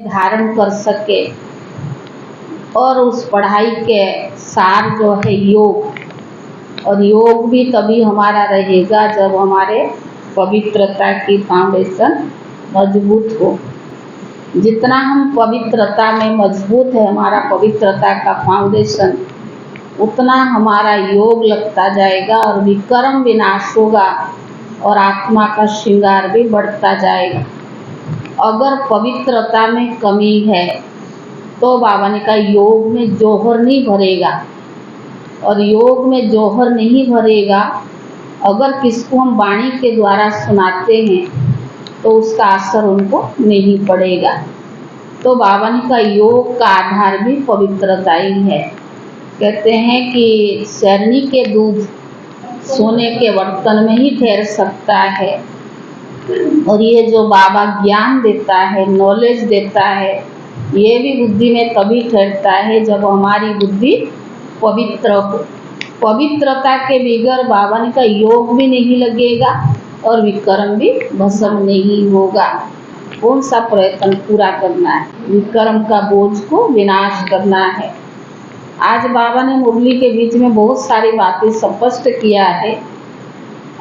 धारण कर सके। और उस पढ़ाई के सार जो है योग, और योग भी तभी हमारा रहेगा जब हमारे पवित्रता की फाउंडेशन मजबूत हो। जितना हम पवित्रता में मजबूत है हमारा पवित्रता का फाउंडेशन, उतना हमारा योग लगता जाएगा और विकर्म विनाश होगा और आत्मा का श्रृंगार भी बढ़ता जाएगा। अगर पवित्रता में कमी है तो बाबा ने कहा योग में जौहर नहीं भरेगा, और योग में जौहर नहीं भरेगा अगर किसको हम वाणी के द्वारा सुनाते हैं तो उसका असर उनको नहीं पड़ेगा। तो बाबा ने कहा योग का आधार भी पवित्रता ही है। कहते हैं कि शैरनी के दूध सोने के बर्तन में ही ठहर सकता है, और ये जो बाबा ज्ञान देता है, नॉलेज देता है, ये भी बुद्धि में तभी ठहरता है जब हमारी बुद्धि पवित्र हो। पवित्रता के बगैर बाबा ने कहा योग भी नहीं लगेगा और विकर्म भी भस्म नहीं होगा। कौन सा प्रयत्न पूरा करना है? विकर्म का बोझ को विनाश करना है। आज बाबा ने मुरली के बीच में बहुत सारी बातें स्पष्ट किया है।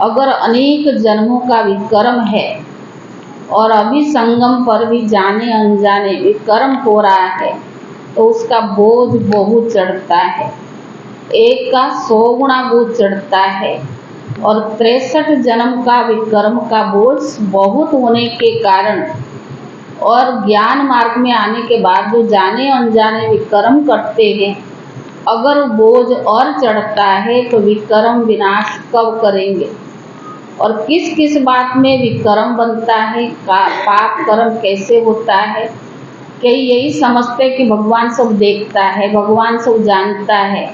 अगर अनेक जन्मों का विकर्म है और अभी संगम पर भी जाने अनजाने विकर्म हो रहा है तो उसका बोझ बहुत चढ़ता है। एक का 100 गुना बोझ चढ़ता है, और 63 जन्म का विकर्म का बोझ बहुत होने के कारण और ज्ञान मार्ग में आने के बाद जो जाने अनजाने विकर्म करते हैं, अगर बोझ और चढ़ता है तो विकर्म विनाश कब करेंगे और किस किस बात में विकर्म बनता है, पाप कर्म कैसे होता है। कई यही समझते कि भगवान सब देखता है, भगवान सब जानता है।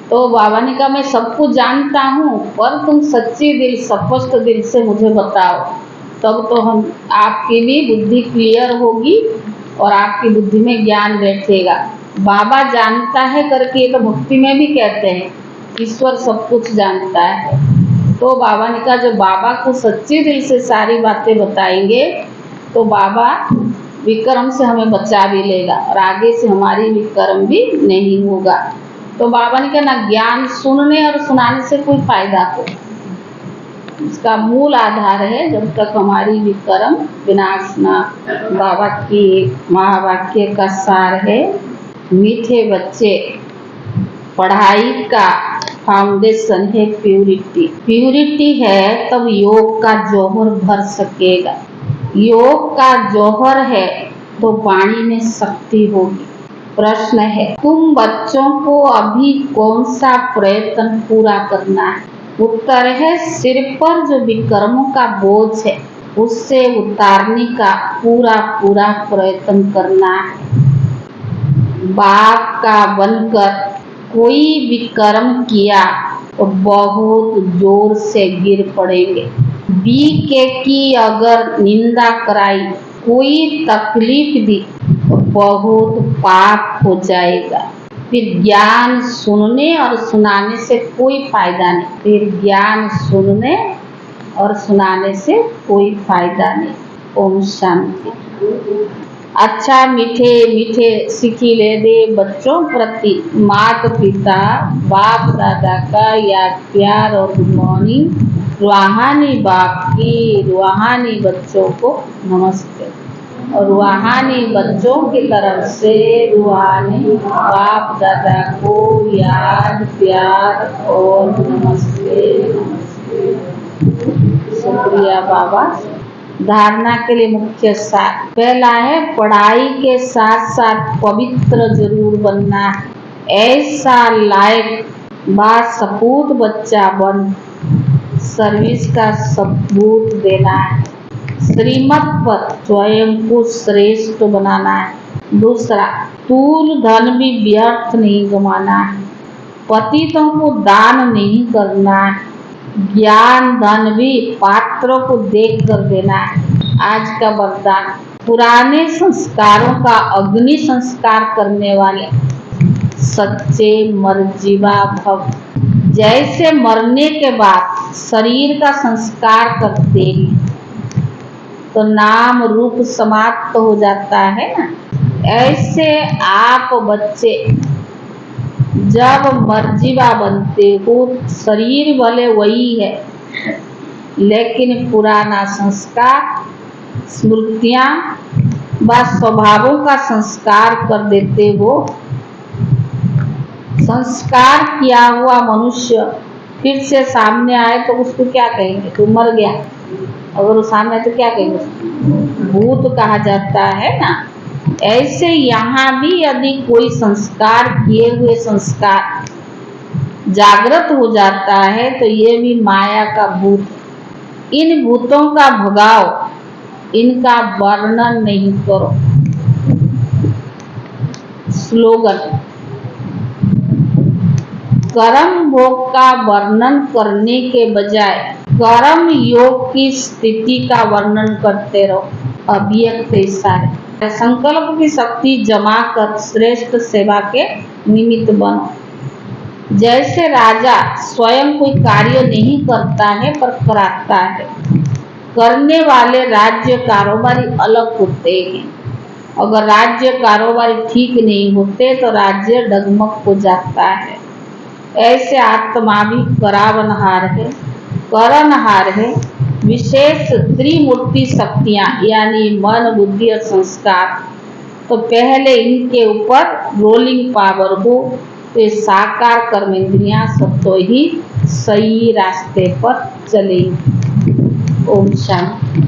तो बाबा ने कहा मैं सब कुछ जानता हूँ, पर तुम सच्ची दिल स्पष्ट दिल से मुझे बताओ, तब तो हम आपकी भी बुद्धि क्लियर होगी और आपकी बुद्धि में ज्ञान बैठेगा। बाबा जानता है करके ये तो भक्ति में भी कहते हैं ईश्वर सब कुछ जानता है। तो बाबा ने कहा जो बाबा को सच्ची दिल से सारी बातें बताएंगे तो बाबा विकर्म से हमें बचा भी लेगा और आगे से हमारी विकर्म भी नहीं होगा। तो बाबा ने कहा ना ज्ञान सुनने और सुनाने से कोई फायदा हो, इसका मूल आधार है जब तक हमारी विकर्म विनाश ना। बाबा की महावाक्य का सार है, मीठे बच्चे पढ़ाई का फाउंडेशन है प्यूरिटी। प्यूरिटी है तब योग का जौहर भर सकेगा। योग का जौहर है तो वाणी में शक्ति होगी। प्रश्न है तुम बच्चों को अभी कौन सा प्रयत्न पूरा करना है? उत्तर है सिर पर जो विकर्मों का बोझ है उससे उतारने का पूरा पूरा प्रयत्न करना है। बाप का बनकर कोई विकर्म किया तो बहुत जोर से गिर पड़ेंगे। बी के की अगर निंदा कराई, कोई तकलीफ दी तो बहुत पाप हो जाएगा। फिर ज्ञान सुनने और सुनाने से कोई फायदा नहीं। फिर ज्ञान सुनने और सुनाने से कोई फायदा नहीं। ओम शांति। अच्छा मीठे मीठे सिखिले दे बच्चों प्रति माता पिता बाप दादा का याद प्यार और गुड मॉर्निंग। रूहानी बाप की रूहानी बच्चों को नमस्ते, और रूहानी बच्चों की तरफ से रूहानी बाप दादा को याद प्यार और नमस्ते नमस्ते। शुक्रिया बाबा। धारणा के लिए मुख्य सार पहला है पढ़ाई के साथ साथ पवित्र जरूर बनना है। ऐसा लायक बासपूत बच्चा बन सर्विस का सबूत देना है। श्रीमत पर स्वयं को श्रेष्ठ बनाना है। दूसरा स्थूल धन भी व्यर्थ नहीं गंवाना है। पतितों को दान नहीं करना है। ज्ञान धन भी पात्रों को देख कर देना है। आज का वरदान पुराने संस्कारों का अग्नि संस्कार करने वाले सच्चे मर्जीवा भव। जैसे मरने के बाद शरीर का संस्कार करते हैं तो नाम रूप समाप्त हो जाता है ना। ऐसे आप बच्चे जब मर्जीवा बनते हो, शरीर भले वही है लेकिन पुराना संस्कार, स्मृतियां व स्वभावों का संस्कार कर देते हो। संस्कार किया हुआ मनुष्य फिर से सामने आए तो उसको क्या कहेंगे? तू मर गया। अगर वो सामने आए तो क्या कहेंगे? भूत कहा जाता है ना। ऐसे यहाँ भी यदि कोई संस्कार किए हुए संस्कार जागृत हो जाता है तो ये भी माया का भूत। इन भूतों का भगाओ, इनका वर्णन नहीं करो। स्लोगन: कर्म भोग का वर्णन करने के बजाय कर्म योग की स्थिति का वर्णन करते रहो। अव्यक्त इशारे: संकल्प की शक्ति जमा कर श्रेष्ठ सेवा के निमित्त बनो। जैसे राजा स्वयं कोई कार्य नहीं करता है पर कराता है। करने वाले राज्य कारोबारी अलग होते हैं। अगर राज्य कारोबारी ठीक नहीं होते तो राज्य डगमग हो जाता है। ऐसे आत्मा भी करावनहार है, करनहार है। विशेष त्रिमूर्ति शक्तियां यानी मन, बुद्धि और संस्कार, तो पहले इनके ऊपर रोलिंग पावर हो तो ये साकार कर्मेंद्रियां सब तो ही सही रास्ते पर चलेंगी। ओम शांति।